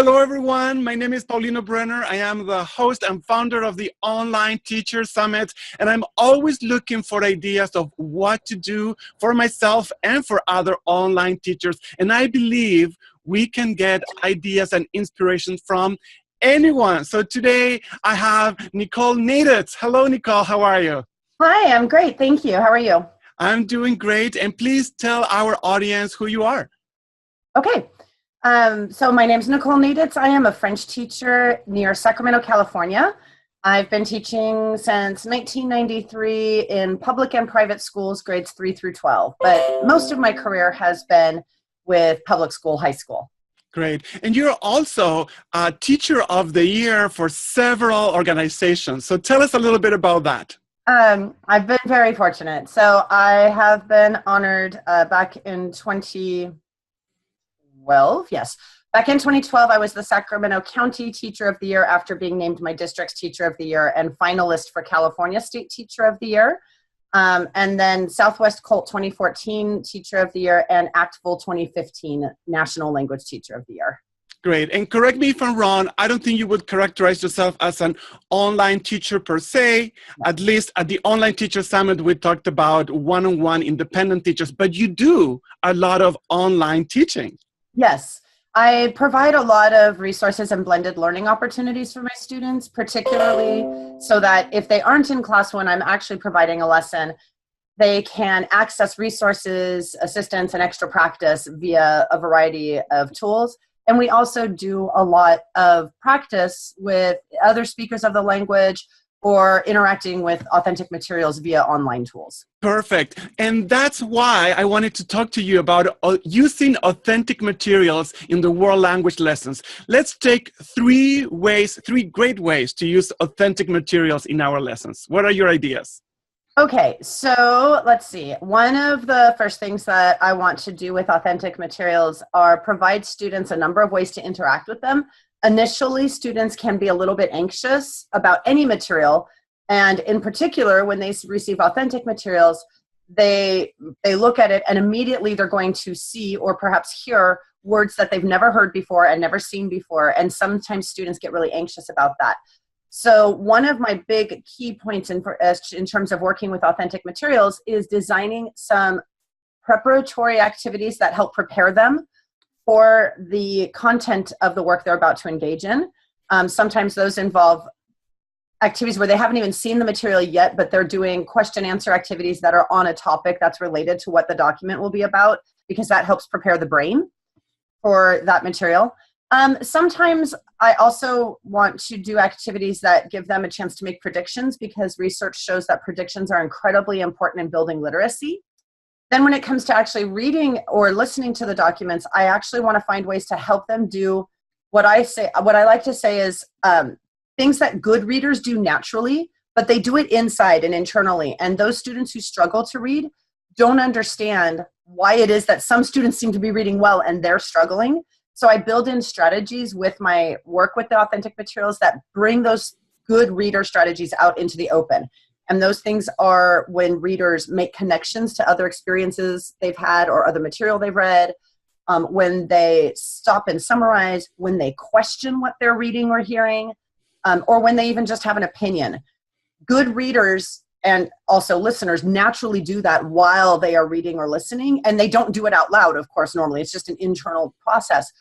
Hello, everyone. My name is Paulino Brenner. I am the host and founder of the Online Teacher Summit, and I'm always looking for ideas of what to do for myself and for other online teachers. And I believe we can get ideas and inspiration from anyone. So today I have Nicole Naditz. Hello, Nicole. How are you? Hi, I'm great. Thank you. How are you? I'm doing great. And please tell our audience who you are. Okay. So my name is Nicole Naditz. I am a French teacher near Sacramento, California. I've been teaching since 1993 in public and private schools, grades 3 through 12. But most of my career has been with public school, high school. Great. And you're also a Teacher of the Year for several organizations. So tell us a little bit about that. I've been very fortunate. So I have been honored back in 2012. Yes. Back in 2012, I was the Sacramento County Teacher of the Year after being named my district's Teacher of the Year and finalist for California State Teacher of the Year. And then Southwest Colt 2014 Teacher of the Year and Actful 2015 National Language Teacher of the Year. Great. And correct me if I'm wrong, I don't think you would characterize yourself as an online teacher per se. At least at the Online Teacher Summit, we talked about one-on-one independent teachers, but you do a lot of online teaching. Yes. I provide a lot of resources and blended learning opportunities for my students, particularly so that if they aren't in class when I'm actually providing a lesson, they can access resources, assistance, and extra practice via a variety of tools. And we also do a lot of practice with other speakers of the language or interacting with authentic materials via online tools. Perfect. And that's why I wanted to talk to you about using authentic materials in the world language lessons. Let's take three great ways to use authentic materials in our lessons. What are your ideas? Okay, so let's see. One of the first things that I want to do with authentic materials are provide students a number of ways to interact with them. Initially, students can be a little bit anxious about any material, and in particular, when they receive authentic materials, they look at it and immediately they're going to see or perhaps hear words that they've never heard before and never seen before, and sometimes students get really anxious about that. So one of my big key points in terms of working with authentic materials is designing some preparatory activities that help prepare them for the content of the work they're about to engage in. Sometimes those involve activities where they haven't even seen the material yet, but they're doing question-answer activities that are on a topic that's related to what the document will be about, because that helps prepare the brain for that material. Sometimes I also want to do activities that give them a chance to make predictions, because research shows that predictions are incredibly important in building literacy. Then when it comes to actually reading or listening to the documents, I actually want to find ways to help them do what I like to say is things that good readers do naturally, but they do it inside and internally. And those students who struggle to read don't understand why it is that some students seem to be reading well and they're struggling. So I build in strategies with my work with the authentic materials that bring those good reader strategies out into the open. And those things are when readers make connections to other experiences they've had or other material they've read, when they stop and summarize, when they question what they're reading or hearing, or when they even just have an opinion. Good readers and also listeners naturally do that while they are reading or listening, and they don't do it out loud, of course, normally. It's just an internal process.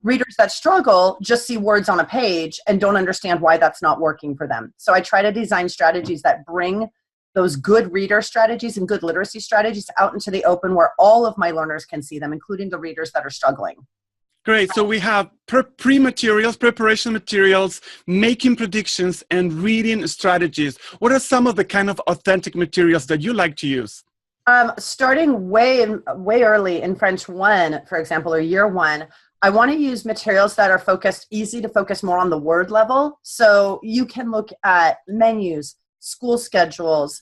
Readers that struggle just see words on a page and don't understand why that's not working for them. So I try to design strategies that bring those good reader strategies and good literacy strategies out into the open where all of my learners can see them, including the readers that are struggling. Great. So we have pre-materials, preparation materials, making predictions, and reading strategies. What are some of the kind of authentic materials that you like to use? Starting way early in French 1, for example, or year 1, I want to use materials that are easy to focus more on the word level. So you can look at menus, school schedules,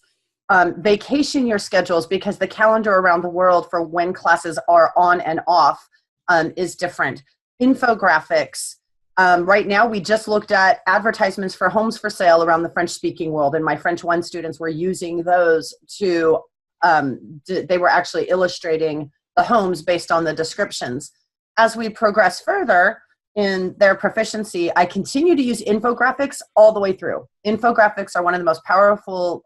vacation year schedules, because the calendar around the world for when classes are on and off is different. Infographics. Right now, we just looked at advertisements for homes for sale around the French-speaking world, and my French 1 students were using those to, they were actually illustrating the homes based on the descriptions. As we progress further, in their proficiency, I continue to use infographics all the way through. Infographics are one of the most powerful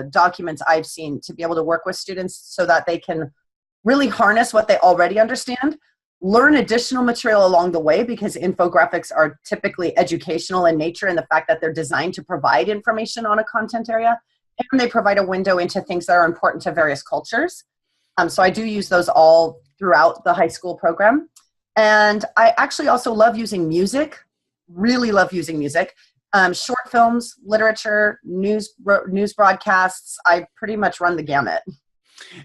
documents I've seen to be able to work with students so that they can really harness what they already understand, learn additional material along the way, because infographics are typically educational in nature in the fact that they're designed to provide information on a content area, and they provide a window into things that are important to various cultures. So I do use those all throughout the high school program. And I actually also love using music, really love using music. Short films, literature, news broadcasts, I pretty much run the gamut.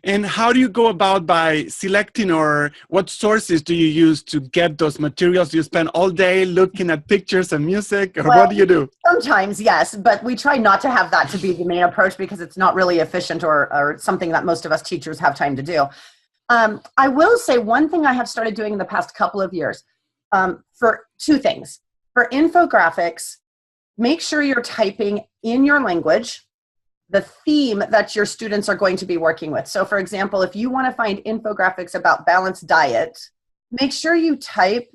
And how do you go about by selecting, or what sources do you use to get those materials? Do you spend all day looking at pictures and music, or what do you do? Sometimes, yes, but we try not to have that to be the main approach because it's not really efficient or something that most of us teachers have time to do. I will say one thing I have started doing in the past couple of years for two things. For infographics, make sure you're typing in your language the theme that your students are going to be working with. So for example, if you want to find infographics about balanced diet, make sure you type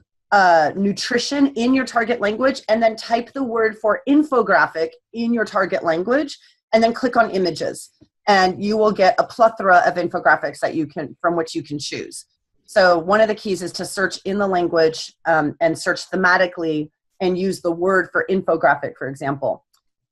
nutrition in your target language and then type the word for infographic in your target language and then click on images. And you will get a plethora of infographics that from which you can choose. So one of the keys is to search in the language and search thematically and use the word for infographic, for example.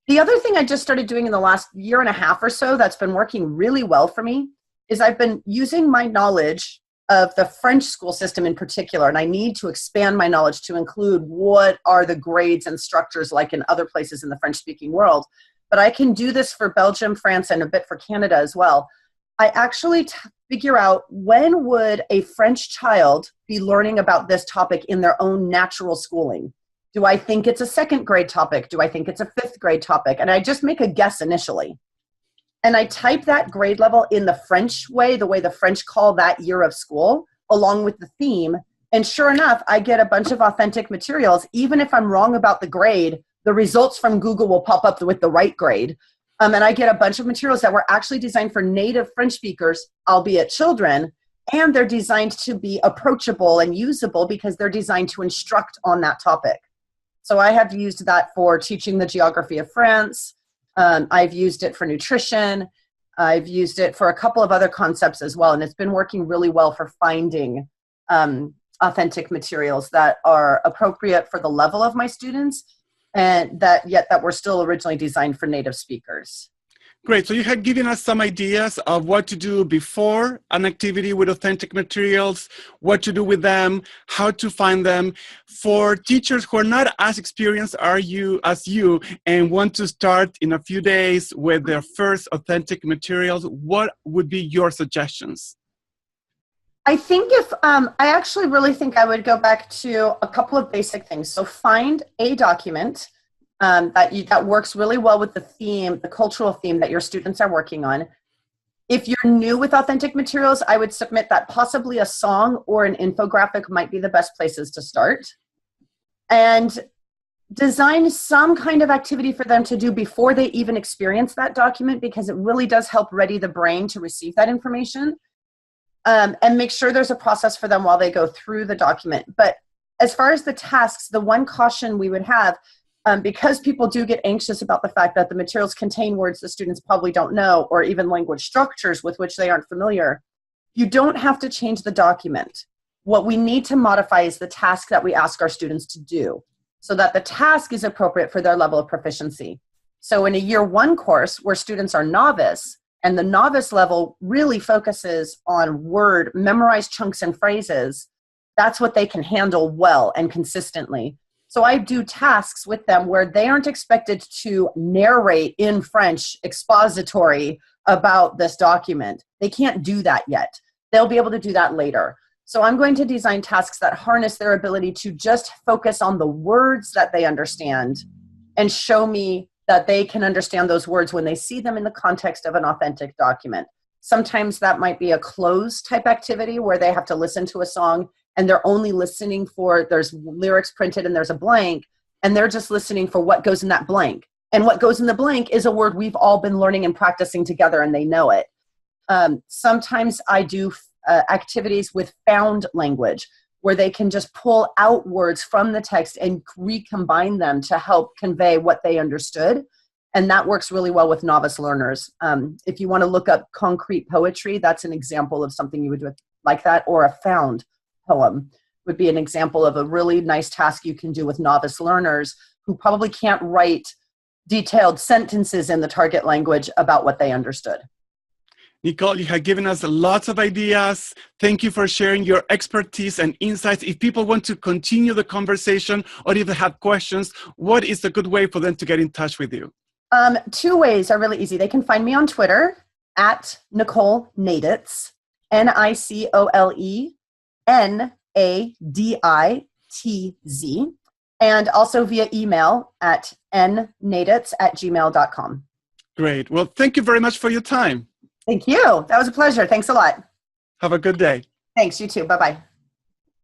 The other thing I just started doing in the last year and a half or so that's been working really well for me is I've been using my knowledge of the French school system in particular, and I need to expand my knowledge to include what are the grades and structures like in other places in the French-speaking world. But I can do this for Belgium, France, and a bit for Canada as well. I actually figure out when would a French child be learning about this topic in their own natural schooling. Do I think it's a second grade topic? Do I think it's a fifth grade topic? And I just make a guess initially. And I type that grade level in the French way, the way the French call that year of school, along with the theme. And sure enough, I get a bunch of authentic materials. Even if I'm wrong about the grade, the results from Google will pop up with the right grade. And I get a bunch of materials that were actually designed for native French speakers, albeit children, and they're designed to be approachable and usable because they're designed to instruct on that topic. So I have used that for teaching the geography of France. I've used it for nutrition. I've used it for a couple of other concepts as well. And it's been working really well for finding authentic materials that are appropriate for the level of my students and that were still originally designed for native speakers. Great. So you had given us some ideas of what to do before an activity with authentic materials, what to do with them, how to find them. For teachers who are not as experienced as you and want to start in a few days with their first authentic materials, what would be your suggestions? I think I actually really think I would go back to a couple of basic things. So find a document that works really well with the theme, the cultural theme that your students are working on. If you're new with authentic materials, I would submit that possibly a song or an infographic might be the best places to start. And design some kind of activity for them to do before they even experience that document, because it really does help ready the brain to receive that information. And make sure there's a process for them while they go through the document. But as far as the tasks, the one caution we would have, because people do get anxious about the fact that the materials contain words the students probably don't know, or even language structures with which they aren't familiar, you don't have to change the document. What we need to modify is the task that we ask our students to do, so that the task is appropriate for their level of proficiency. So in a year one course where students are novice, and the novice level really focuses on memorized chunks and phrases, that's what they can handle well and consistently. So I do tasks with them where they aren't expected to narrate in French expository about this document. They can't do that yet. They'll be able to do that later. So I'm going to design tasks that harness their ability to just focus on the words that they understand and show me that they can understand those words when they see them in the context of an authentic document. Sometimes that might be a closed type activity where they have to listen to a song and they're only listening for, there's lyrics printed and there's a blank, and they're just listening for what goes in that blank. And what goes in the blank is a word we've all been learning and practicing together, and they know it. Sometimes I do activities with found language, where they can just pull out words from the text and recombine them to help convey what they understood. And that works really well with novice learners. If you want to look up concrete poetry, that's an example of something you would do like that, or a found poem would be an example of a really nice task you can do with novice learners who probably can't write detailed sentences in the target language about what they understood. Nicole, you have given us lots of ideas. Thank you for sharing your expertise and insights. If people want to continue the conversation or if they have questions, what is a good way for them to get in touch with you? 2 ways are really easy. They can find me on Twitter at Nicole Naditz, NicoleNaditz, and also via email at nnaditz@gmail.com. Great. Well, thank you very much for your time. Thank you. That was a pleasure. Thanks a lot. Have a good day. Thanks. You too. Bye-bye.